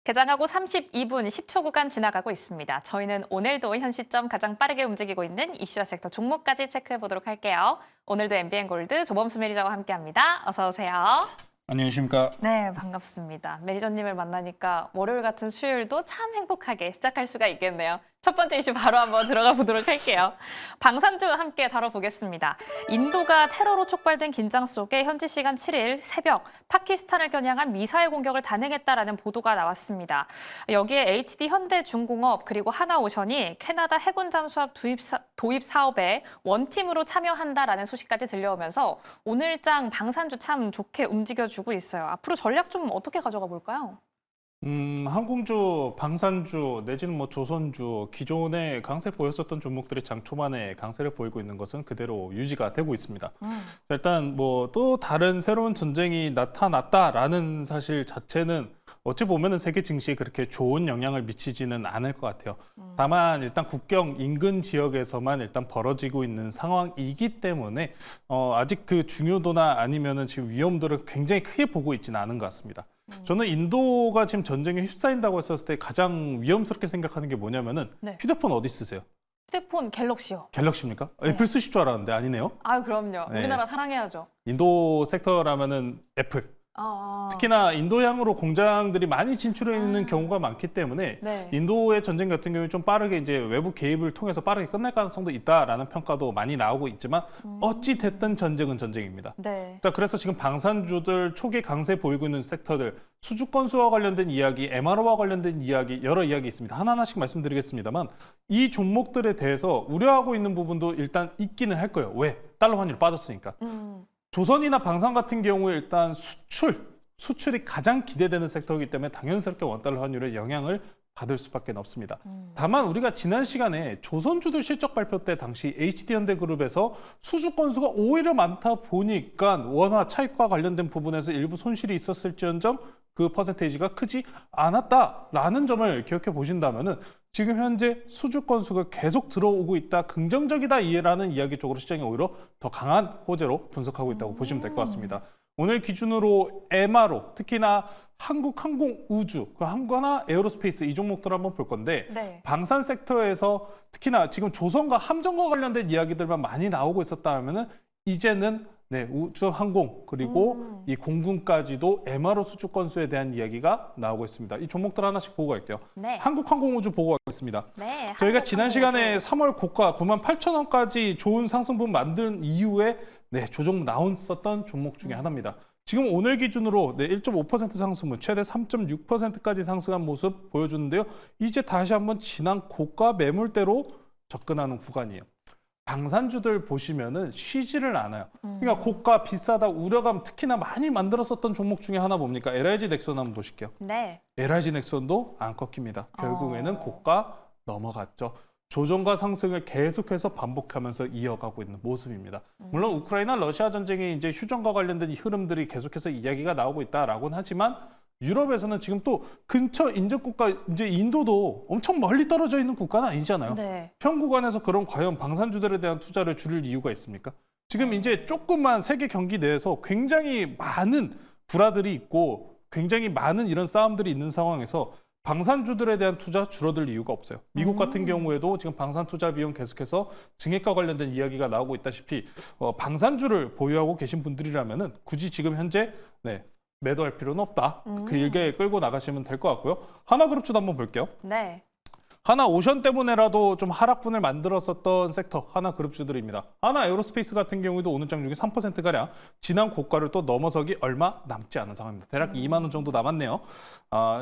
개장하고 32분 10초 구간 지나가고 있습니다. 저희는 오늘도 현 시점 가장 빠르게 움직이고 있는 이슈와 섹터 종목까지 체크해 보도록 할게요. 오늘도 MBN 골드 조범수 매니저와 함께합니다. 어서 오세요. 안녕하십니까. 네, 반갑습니다. 매니저님을 만나니까 월요일 같은 수요일도 참 행복하게 시작할 수가 있겠네요. 첫 번째 이슈 바로 한번 들어가 보도록 할게요. 방산주 함께 다뤄보겠습니다. 인도가 테러로 촉발된 긴장 속에 현지 시간 7일 새벽 파키스탄을 겨냥한 미사일 공격을 단행했다라는 보도가 나왔습니다. 여기에 HD 현대중공업 그리고 하나오션이 캐나다 해군 잠수함 도입 사업에 원팀으로 참여한다라는 소식까지 들려오면서 오늘장 방산주 참 좋게 움직여주고 있어요. 앞으로 전략 좀 어떻게 가져가 볼까요? 항공주, 방산주, 내지는 조선주, 기존에 강세 보였었던 종목들이 장 초반에 강세를 보이고 있는 것은 그대로 유지가 되고 있습니다. 일단 또 다른 새로운 전쟁이 나타났다라는 사실 자체는 어찌 보면은 세계 증시에 그렇게 좋은 영향을 미치지는 않을 것 같아요. 다만 일단 국경 인근 지역에서만 일단 벌어지고 있는 상황이기 때문에 아직 그 중요도나 아니면은 지금 위험도를 굉장히 크게 보고 있지는 않은 것 같습니다. 저는 인도가 지금 전쟁에 휩싸인다고 했었을 때 가장 위험스럽게 생각하는 게 뭐냐면은 네. 휴대폰 어디 쓰세요? 휴대폰 갤럭시요. 갤럭시입니까? 네. 애플 쓰실 줄 알았는데 아니네요. 아유, 그럼요. 네. 우리나라 사랑해야죠. 인도 섹터라면은 애플. 특히나 인도양으로 공장들이 많이 진출해 있는 경우가 많기 때문에 네. 인도의 전쟁 같은 경우에 좀 빠르게 이제 외부 개입을 통해서 빠르게 끝날 가능성도 있다라는 평가도 많이 나오고 있지만 어찌 됐든 전쟁은 전쟁입니다. 네. 자, 그래서 지금 방산주들 초기 강세 보이고 있는 섹터들 수주 건수와 관련된 이야기, MRO와 관련된 이야기 여러 이야기 있습니다. 하나하나씩 말씀드리겠습니다만 이 종목들에 대해서 우려하고 있는 부분도 일단 있기는 할 거예요. 왜? 달러 환율이 빠졌으니까. 조선이나 방산 같은 경우에 일단 수출이 가장 기대되는 섹터이기 때문에 당연스럽게 원달러 환율의 영향을 받을 수밖에 없습니다. 다만 우리가 지난 시간에 조선주들 실적 발표 때 당시 HD현대그룹에서 수주 건수가 오히려 많다 보니까 원화 차익과 관련된 부분에서 일부 손실이 있었을지언정 그 퍼센테이지가 크지 않았다라는 점을 기억해 보신다면은 지금 현재 수주 건수가 계속 들어오고 있다, 긍정적이다라는 이야기 쪽으로 시장이 오히려 더 강한 호재로 분석하고 있다고 보시면 될 것 같습니다. 오늘 기준으로 MRO, 특히나 한국항공우주, 한국하나 에어로스페이스 이 종목들 한번 볼 건데 네. 방산 섹터에서 특히나 지금 조선과 함정과 관련된 이야기들만 많이 나오고 있었다 하면은 이제는 우주 항공 그리고 이 공군까지도 MRO 수주 건수에 대한 이야기가 나오고 있습니다. 이 종목들 하나씩 보고 갈게요. 네. 한국항공우주 보고 가겠습니다. 네. 저희가 지난 시간에 한국항공우주. 3월 고가 98,000원까지 좋은 상승분 만든 이후에 조정 나왔었던 종목 중에 하나입니다. 지금 오늘 기준으로 1.5% 상승분, 최대 3.6%까지 상승한 모습 보여주는데요. 이제 다시 한번 지난 고가 매물대로 접근하는 구간이에요. 방산주들 보시면은 쉬지를 않아요. 그러니까 고가 비싸다 우려감 특히나 많이 만들었었던 종목 중에 하나 뭡니까? LIG 넥슨 한번 보실게요. 네. LIG 넥슨도 안 꺾입니다. 결국에는 고가 넘어갔죠. 조정과 상승을 계속해서 반복하면서 이어가고 있는 모습입니다. 물론 우크라이나 러시아 전쟁이 이제 휴전과 관련된 이 흐름들이 계속해서 이야기가 나오고 있다라고는 하지만 유럽에서는 지금 또 근처 인접 국가 이제 인도도 엄청 멀리 떨어져 있는 국가는 아니잖아요. 네. 현 구간에서 그럼 과연 방산주들에 대한 투자를 줄일 이유가 있습니까? 지금 이제 조금만 세계 경기 내에서 굉장히 많은 불화들이 있고 굉장히 많은 이런 싸움들이 있는 상황에서 방산주들에 대한 투자 줄어들 이유가 없어요. 미국 같은 경우에도 지금 방산 투자 비용 계속해서 증액과 관련된 이야기가 나오고 있다시피 방산주를 보유하고 계신 분들이라면은 굳이 지금 현재 매도할 필요는 없다. 길게 끌고 나가시면 될 것 같고요. 하나그룹주도 한번 볼게요. 네. 하나오션 때문에라도 좀 하락분을 만들었었던 섹터 하나그룹주들입니다. 하나에어로스페이스 같은 경우에도 오늘 장 중에 3%가량 지난 고가를 또 넘어서기 얼마 남지 않은 상황입니다. 대략 2만 원 정도 남았네요.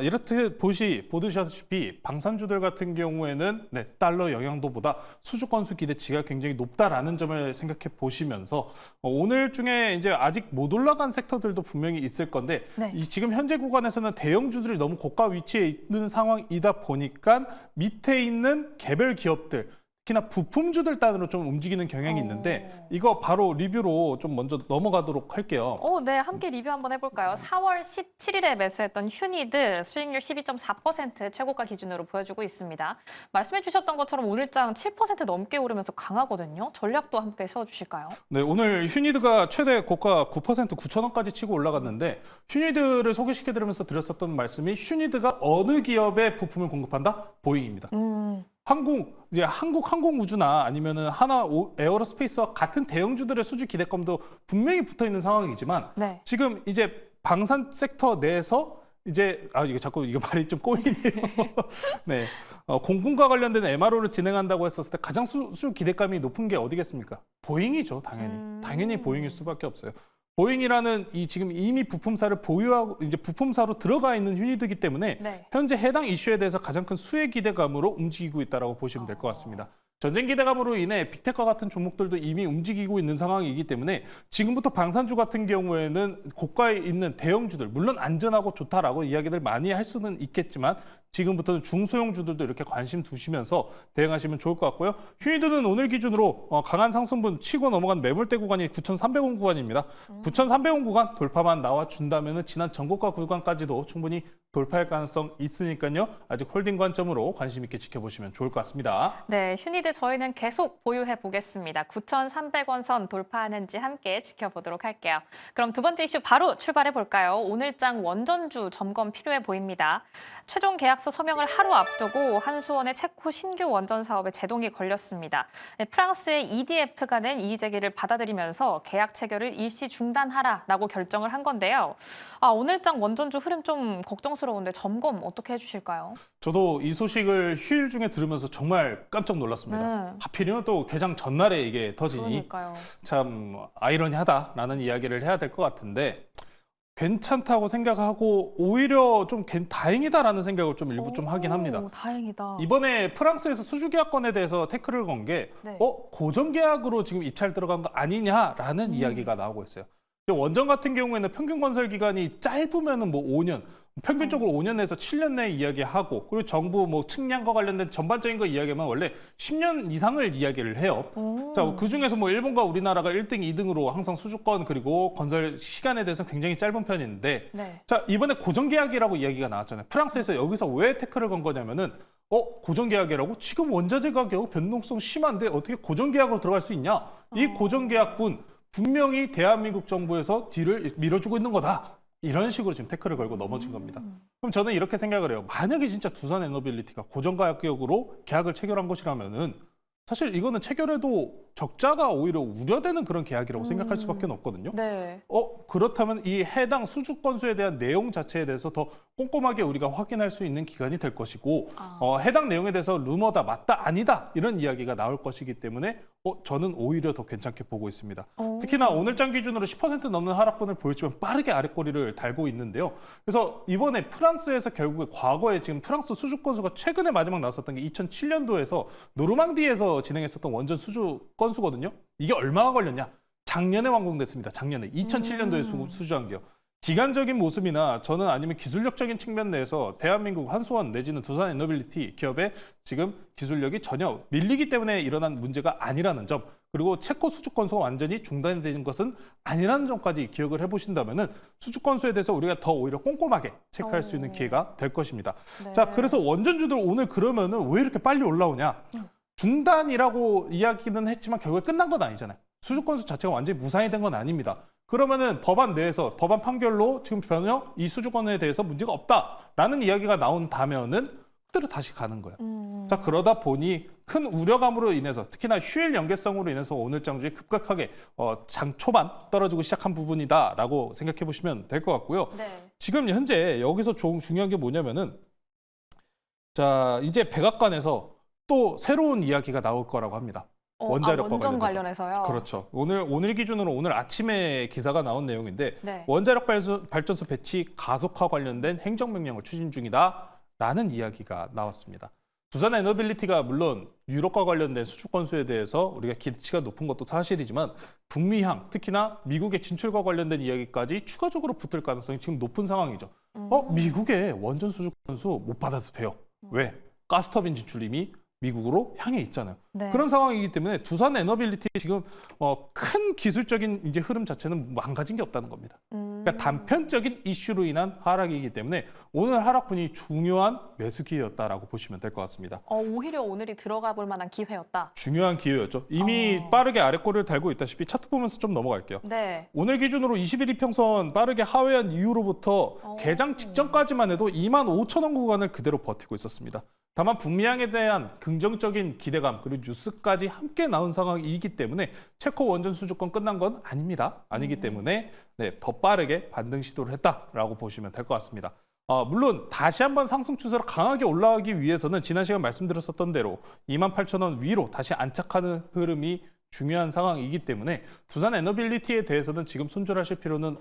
이렇게 보시다시피 방산주들 같은 경우에는 달러 영향도보다 수주 건수 기대치가 굉장히 높다라는 점을 생각해 보시면서 오늘 중에 이제 아직 못 올라간 섹터들도 분명히 있을 건데 지금 현재 구간에서는 대형주들이 너무 고가 위치에 있는 상황이다 보니까 밑에 있는 개별 기업들 특히나 부품주들 단으로 좀 움직이는 경향이 있는데 이거 바로 리뷰로 좀 먼저 넘어가도록 할게요. 네, 함께 리뷰 한번 해볼까요? 4월 17일에 매수했던 휴니드 수익률 12.4% 최고가 기준으로 보여주고 있습니다. 말씀해 주셨던 것처럼 오늘장 7% 넘게 오르면서 강하거든요. 전략도 함께 세워주실까요? 네, 오늘 휴니드가 최대 고가 9% 9,000원까지 치고 올라갔는데 휴니드를 소개시켜드리면서 드렸었던 말씀이 휴니드가 어느 기업에 부품을 공급한다? 보잉입니다. 이제 한국 항공우주나 아니면은 에어로스페이스와 같은 대형주들의 수주 기대감도 분명히 붙어 있는 상황이지만 네. 지금 이제 방산 섹터 내에서 이제 이게 자꾸 이거 말이 좀 꼬이네요. 네, 공군과 관련된 MRO를 진행한다고 했었을 때 가장 수주 기대감이 높은 게 어디겠습니까? 보잉이죠, 당연히. 당연히 보잉일 수밖에 없어요. 보잉이라는 지금 이미 부품사를 보유하고 이제 부품사로 들어가 있는 휴니드이기 때문에 네. 현재 해당 이슈에 대해서 가장 큰 수혜 기대감으로 움직이고 있다고 보시면 될 것 같습니다. 전쟁 기대감으로 인해 빅테크와 같은 종목들도 이미 움직이고 있는 상황이기 때문에 지금부터 방산주 같은 경우에는 고가에 있는 대형주들, 물론 안전하고 좋다라고 이야기들 많이 할 수는 있겠지만 지금부터는 중소형주들도 이렇게 관심 두시면서 대응하시면 좋을 것 같고요. 휴니드는 오늘 기준으로 강한 상승분 치고 넘어간 매물대 구간이 9,300원 구간입니다. 9,300원 구간 돌파만 나와준다면 지난 전고가 구간까지도 충분히 돌파할 가능성 있으니까요. 아직 홀딩 관점으로 관심 있게 지켜보시면 좋을 것 같습니다. 네, 휴니드 저희는 계속 보유해 보겠습니다. 9,300원 선 돌파하는지 함께 지켜보도록 할게요. 그럼 두 번째 이슈 바로 출발해 볼까요? 오늘장 원전주 점검 필요해 보입니다. 최종 계약서 서명을 하루 앞두고 한수원의 체코 신규 원전 사업에 제동이 걸렸습니다. 네, 프랑스의 EDF가 낸 이의 제기를 받아들이면서 계약 체결을 일시 중단하라라고 결정을 한 건데요. 오늘장 원전주 흐름 좀 걱정스러운데 점검 어떻게 해주실까요? 저도 이 소식을 휴일 중에 들으면서 정말 깜짝 놀랐습니다. 하필이면 또 개장 전날에 이게 터지니 그러니까요. 참 아이러니하다라는 이야기를 해야 될 것 같은데 괜찮다고 생각하고 오히려 좀 다행이다라는 생각을 좀 일부 좀 하긴 합니다. 다행이다. 이번에 프랑스에서 수주 계약건에 대해서 태클을 건 게 네. 고정 계약으로 지금 입찰 들어간 거 아니냐라는 이야기가 나오고 있어요. 원전 같은 경우에는 평균 건설 기간이 짧으면은 뭐 5년, 평균적으로 5년 내에서 7년 내에 이야기하고 그리고 정부 뭐 측량과 관련된 전반적인 거 이야기하면 원래 10년 이상을 이야기를 해요. 자, 그 중에서 뭐 일본과 우리나라가 1등, 2등으로 항상 수주권 그리고 건설 시간에 대해서 굉장히 짧은 편인데 네. 자, 이번에 고정 계약이라고 이야기가 나왔잖아요. 프랑스에서 여기서 왜 태클을 건 거냐면은 고정 계약이라고? 지금 원자재 가격 변동성 심한데 어떻게 고정 계약으로 들어갈 수 있냐? 이 고정 계약분 분명히 대한민국 정부에서 뒤를 밀어주고 있는 거다. 이런 식으로 지금 태클을 걸고 넘어진 겁니다. 그럼 저는 이렇게 생각을 해요. 만약에 진짜 두산에너빌리티가 고정 가격으로 계약을 체결한 것이라면은 사실 이거는 체결해도 적자가 오히려 우려되는 그런 계약이라고 생각할 수밖에 없거든요. 네. 그렇다면 이 해당 수주 건수에 대한 내용 자체에 대해서 더 꼼꼼하게 우리가 확인할 수 있는 기간이 될 것이고 해당 내용에 대해서 루머다, 맞다, 아니다 이런 이야기가 나올 것이기 때문에 저는 오히려 더 괜찮게 보고 있습니다. 특히나 오늘장 기준으로 10% 넘는 하락분을 보였지만 빠르게 아랫꼬리를 달고 있는데요. 그래서 이번에 프랑스에서 결국에 과거에 지금 프랑스 수주 건수가 최근에 마지막 나왔었던 게 2007년도에서 노르망디에서 진행했었던 원전 수주 건수거든요. 이게 얼마가 걸렸냐? 작년에 완공됐습니다. 작년에 2007년도에 수주한 게요. 기간적인 모습이나 저는 아니면 기술력적인 측면 내에서 대한민국 한수원 내지는 두산에너빌리티 기업의 지금 기술력이 전혀 밀리기 때문에 일어난 문제가 아니라는 점 그리고 체코 수주 건수가 완전히 중단이 된 것은 아니라는 점까지 기억을 해보신다면은 수주 건수에 대해서 우리가 더 오히려 꼼꼼하게 체크할 수 있는 기회가 될 것입니다. 네. 자, 그래서 원전주들 오늘 그러면은 왜 이렇게 빨리 올라오냐? 중단이라고 이야기는 했지만 결국에 끝난 건 아니잖아요. 수주 건수 자체가 완전히 무산이 된 건 아닙니다. 그러면은 법안 내에서 법안 판결로 지금 전혀 이 수주권에 대해서 문제가 없다라는 이야기가 나온다면은 그대로 다시 가는 거예요. 자, 그러다 보니 큰 우려감으로 인해서 특히나 휴일 연계성으로 인해서 오늘 장주에 급격하게 장 초반 떨어지고 시작한 부분이다라고 생각해 보시면 될 것 같고요. 네. 지금 현재 여기서 중요한 게 뭐냐면은 자, 이제 백악관에서 또 새로운 이야기가 나올 거라고 합니다. 원자력과 원전 관련해서. 관련해서요. 그렇죠. 오늘 기준으로 오늘 아침에 기사가 나온 내용인데 네. 원자력 발전소 배치 가속화 관련된 행정명령을 추진 중이다라는 이야기가 나왔습니다. 두산에너빌리티가 물론 유럽과 관련된 수주 건수에 대해서 우리가 기대치가 높은 것도 사실이지만 북미향 특히나 미국의 진출과 관련된 이야기까지 추가적으로 붙을 가능성이 지금 높은 상황이죠. 미국의 원전 수주 건수 못 받아도 돼요. 왜? 가스터빈 진출 이미 미국으로 향해 있잖아요. 네. 그런 상황이기 때문에 두산 에너빌리티 지금 큰 기술적인 이제 흐름 자체는 망가진 게 없다는 겁니다. 그러니까 단편적인 이슈로 인한 하락이기 때문에 오늘 하락분이 중요한 매수 기회였다라고 보시면 될 것 같습니다. 오히려 오늘이 들어가 볼 만한 기회였다. 중요한 기회였죠. 이미 빠르게 아래꼬리를 달고 있다시피 차트 보면서 좀 넘어갈게요. 네. 오늘 기준으로 21 이평선 빠르게 하회한 이후로부터 개장 직전까지만 해도 25,000원 구간을 그대로 버티고 있었습니다. 다만 북미항에 대한 긍정적인 기대감 그리고 뉴스까지 함께 나온 상황이기 때문에 체코 원전 수주권 끝난 건 아닙니다. 아니기 때문에 더 빠르게 반등 시도를 했다라고 보시면 될 것 같습니다. 물론 다시 한번 상승 추세로 강하게 올라가기 위해서는 지난 시간 말씀드렸었던 대로 28,000원 위로 다시 안착하는 흐름이 중요한 상황이기 때문에 두산 에너빌리티에 대해서는 지금 손절하실 필요는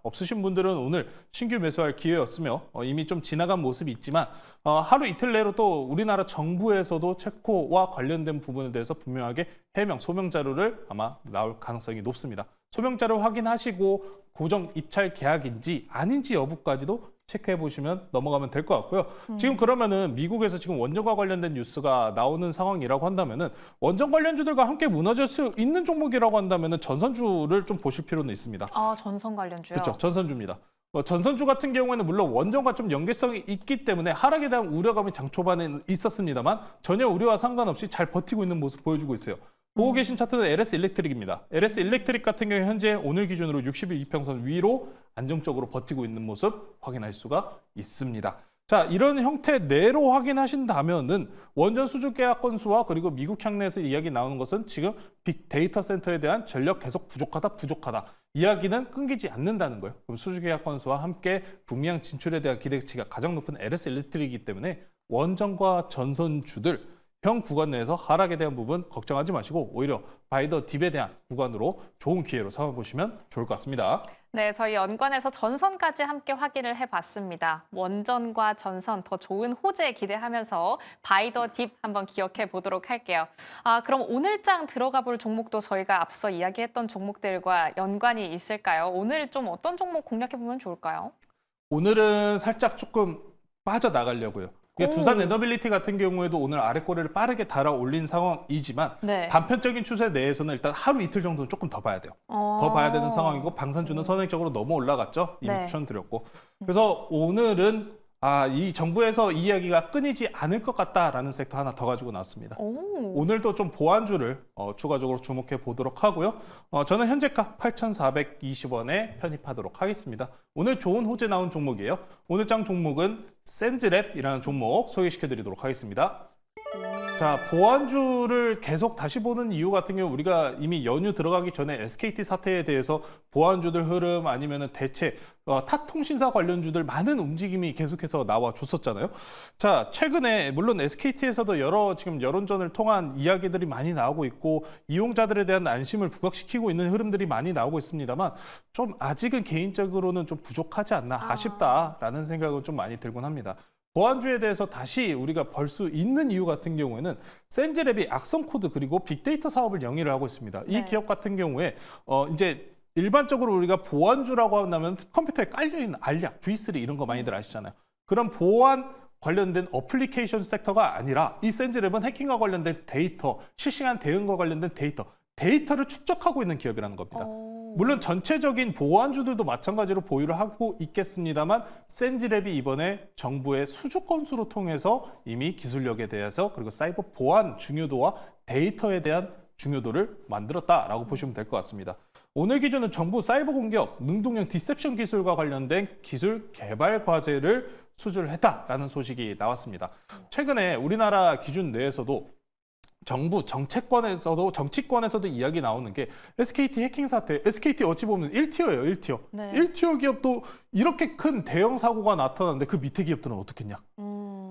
없으신 분들은 오늘 신규 매수할 기회였으며 이미 좀 지나간 모습이 있지만 하루 이틀 내로 또 우리나라 정부에서도 체코와 관련된 부분에 대해서 분명하게 해명, 소명 자료를 아마 나올 가능성이 높습니다. 소명 자료 확인하시고 고정 입찰 계약인지 아닌지 여부까지도 체크해 보시면 넘어가면 될 것 같고요. 지금 그러면은 미국에서 지금 원전과 관련된 뉴스가 나오는 상황이라고 한다면은 원전 관련주들과 함께 무너질 수 있는 종목이라고 한다면은 전선주를 좀 보실 필요는 있습니다. 전선 관련주요? 그렇죠. 전선주입니다. 전선주 같은 경우에는 물론 원전과 좀 연계성이 있기 때문에 하락에 대한 우려감이 장 초반에 있었습니다만 전혀 우려와 상관없이 잘 버티고 있는 모습 보여주고 있어요. 보고 계신 차트는 LS 일렉트릭입니다. LS 일렉트릭 같은 경우 현재 오늘 기준으로 60일 이평선 위로 안정적으로 버티고 있는 모습 확인할 수가 있습니다. 자, 이런 형태 내로 확인하신다면은 원전 수주 계약 건수와 그리고 미국 향내에서 이야기 나오는 것은 지금 빅데이터 센터에 대한 전력 계속 부족하다. 이야기는 끊기지 않는다는 거예요. 그럼 수주 계약 건수와 함께 북미향 진출에 대한 기대치가 가장 높은 LS 일렉트릭이기 때문에 원전과 전선주들 형 구간 내에서 하락에 대한 부분 걱정하지 마시고 오히려 바이더 딥에 대한 구간으로 좋은 기회로 삼아보시면 좋을 것 같습니다. 네, 저희 연관에서 전선까지 함께 확인을 해봤습니다. 원전과 전선 더 좋은 호재 기대하면서 바이더 딥 한번 기억해 보도록 할게요. 그럼 오늘장 들어가 볼 종목도 저희가 앞서 이야기했던 종목들과 연관이 있을까요? 오늘 좀 어떤 종목 공략해 보면 좋을까요? 오늘은 살짝 조금 빠져나가려고요. 두산 에너빌리티 같은 경우에도 오늘 아래꼬리를 빠르게 달아 올린 상황이지만 네. 단편적인 추세 내에서는 일단 하루 이틀 정도는 조금 더 봐야 돼요. 더 봐야 되는 상황이고 방산주는 선행적으로 넘어 올라갔죠. 이미 네. 추천드렸고. 그래서 오늘은 이 정부에서 이야기가 끊이지 않을 것 같다라는 섹터 하나 더 가지고 나왔습니다. 오늘도 좀 보완주를 추가적으로 주목해 보도록 하고요. 저는 현재가 8,420원에 편입하도록 하겠습니다. 오늘 좋은 호재 나온 종목이에요. 오늘 장 종목은 센즈랩이라는 종목 소개시켜 드리도록 하겠습니다. 자, 보완주를 계속 다시 보는 이유 같은 경우 우리가 이미 연휴 들어가기 전에 SKT 사태에 대해서 보완주들 흐름 아니면은 대체 타 통신사 관련주들 많은 움직임이 계속해서 나와 줬었잖아요. 자, 최근에 물론 SKT에서도 여러 지금 여론전을 통한 이야기들이 많이 나오고 있고 이용자들에 대한 안심을 부각시키고 있는 흐름들이 많이 나오고 있습니다만 좀 아직은 개인적으로는 좀 부족하지 않나 아쉽다라는 생각은 좀 많이 들곤 합니다. 보안주에 대해서 다시 우리가 볼 수 있는 이유 같은 경우에는 센즈랩이 악성 코드 그리고 빅데이터 사업을 영위를 하고 있습니다. 이 기업 같은 경우에 이제 일반적으로 우리가 보안주라고 한다면 컴퓨터에 깔려있는 알약, V3 이런 거 많이들 아시잖아요. 그런 보안 관련된 어플리케이션 섹터가 아니라 이 센즈랩은 해킹과 관련된 데이터, 실시간 대응과 관련된 데이터를 축적하고 있는 기업이라는 겁니다. 물론 전체적인 보안주들도 마찬가지로 보유를 하고 있겠습니다만 센즈랩이 이번에 정부의 수주 건수로 통해서 이미 기술력에 대해서 그리고 사이버 보안 중요도와 데이터에 대한 중요도를 만들었다라고 보시면 될 것 같습니다. 오늘 기준은 정부 사이버 공격, 능동형 디셉션 기술과 관련된 기술 개발 과제를 수주를 했다라는 소식이 나왔습니다. 최근에 우리나라 기준 내에서도 정부 정치권에서도 이야기 나오는 게 SKT 해킹 사태, SKT 어찌 보면 1티어예요, 1티어. 네. 1티어 기업도 이렇게 큰 대형 사고가 나타났는데 그 밑에 기업들은 어떻겠냐.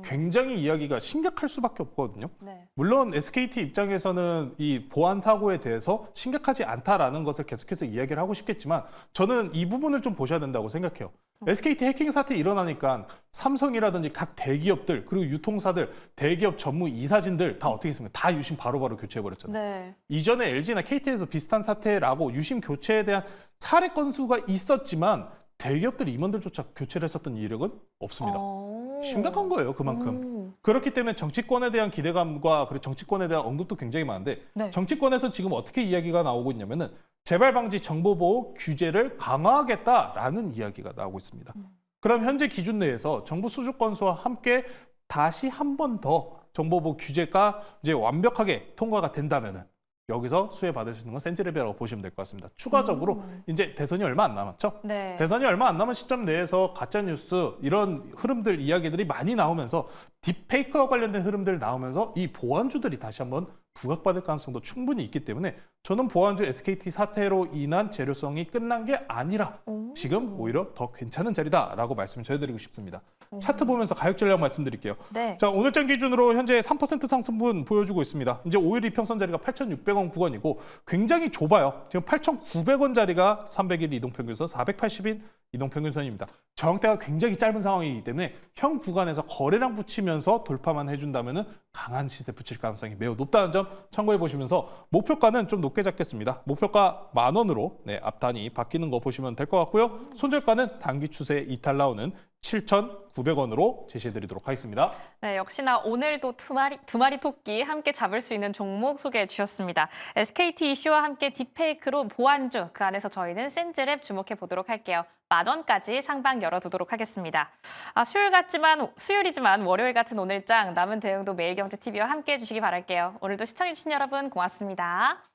굉장히 이야기가 심각할 수밖에 없거든요. 네. 물론 SKT 입장에서는 이 보안 사고에 대해서 심각하지 않다라는 것을 계속해서 이야기를 하고 싶겠지만 저는 이 부분을 좀 보셔야 된다고 생각해요. SKT 해킹 사태 일어나니까 삼성이라든지 각 대기업들 그리고 유통사들 대기업 전무 이사진들 다 어떻게 했습니까? 다 유심 바로바로 교체해버렸잖아요. 네. 이전에 LG나 KT에서 비슷한 사태라고 유심 교체에 대한 사례 건수가 있었지만 대기업들 임원들조차 교체를 했었던 이력은 없습니다. 심각한 거예요, 그만큼. 그렇기 때문에 정치권에 대한 기대감과 그리고 정치권에 대한 언급도 굉장히 많은데 네. 정치권에서 지금 어떻게 이야기가 나오고 있냐면은 재발 방지 정보 보호 규제를 강화하겠다라는 이야기가 나오고 있습니다. 그럼 현재 기준 내에서 정부 수주 건수와 함께 다시 한 번 더 정보 보호 규제가 이제 완벽하게 통과가 된다면은 여기서 수혜받을 수 있는 건 센지랩이라고 보시면 될 것 같습니다. 추가적으로 이제 대선이 얼마 안 남았죠? 네. 대선이 얼마 안 남은 시점 내에서 가짜뉴스 이런 흐름들 이야기들이 많이 나오면서 딥페이크와 관련된 흐름들 나오면서 이 보안주들이 다시 한번 부각받을 가능성도 충분히 있기 때문에 저는 보안주 SKT 사태로 인한 재료성이 끝난 게 아니라 지금 오히려 더 괜찮은 자리다라고 말씀을 전해드리고 싶습니다. 차트 보면서 가격 전략 말씀드릴게요. 네. 자, 오늘장 기준으로 현재 3% 상승분 보여주고 있습니다. 이제 5일 이평선 자리가 8,600원 구간이고 굉장히 좁아요. 지금 8,900원 자리가 300일 이동평균선, 480일 이동평균선입니다. 저항대가 굉장히 짧은 상황이기 때문에 현 구간에서 거래량 붙이면서 돌파만 해준다면 강한 시세 붙일 가능성이 매우 높다는 점 참고해 보시면서 목표가는 좀 높게 잡겠습니다. 목표가 10,000원으로 앞단이 바뀌는 거 보시면 될 것 같고요. 손절가는 단기 추세 이탈 나오는 7,900원으로 제시해드리도록 하겠습니다. 네, 역시나 오늘도 두 마리 토끼 함께 잡을 수 있는 종목 소개해 주셨습니다. SKT 이슈와 함께 딥페이크로 보안주, 그 안에서 저희는 센즈랩 주목해 보도록 할게요. 10,000원까지 상방 열어두도록 하겠습니다. 수요일이지만 월요일 같은 오늘장 남은 대응도 매일경제TV와 함께 해주시기 바랄게요. 오늘도 시청해주신 여러분 고맙습니다.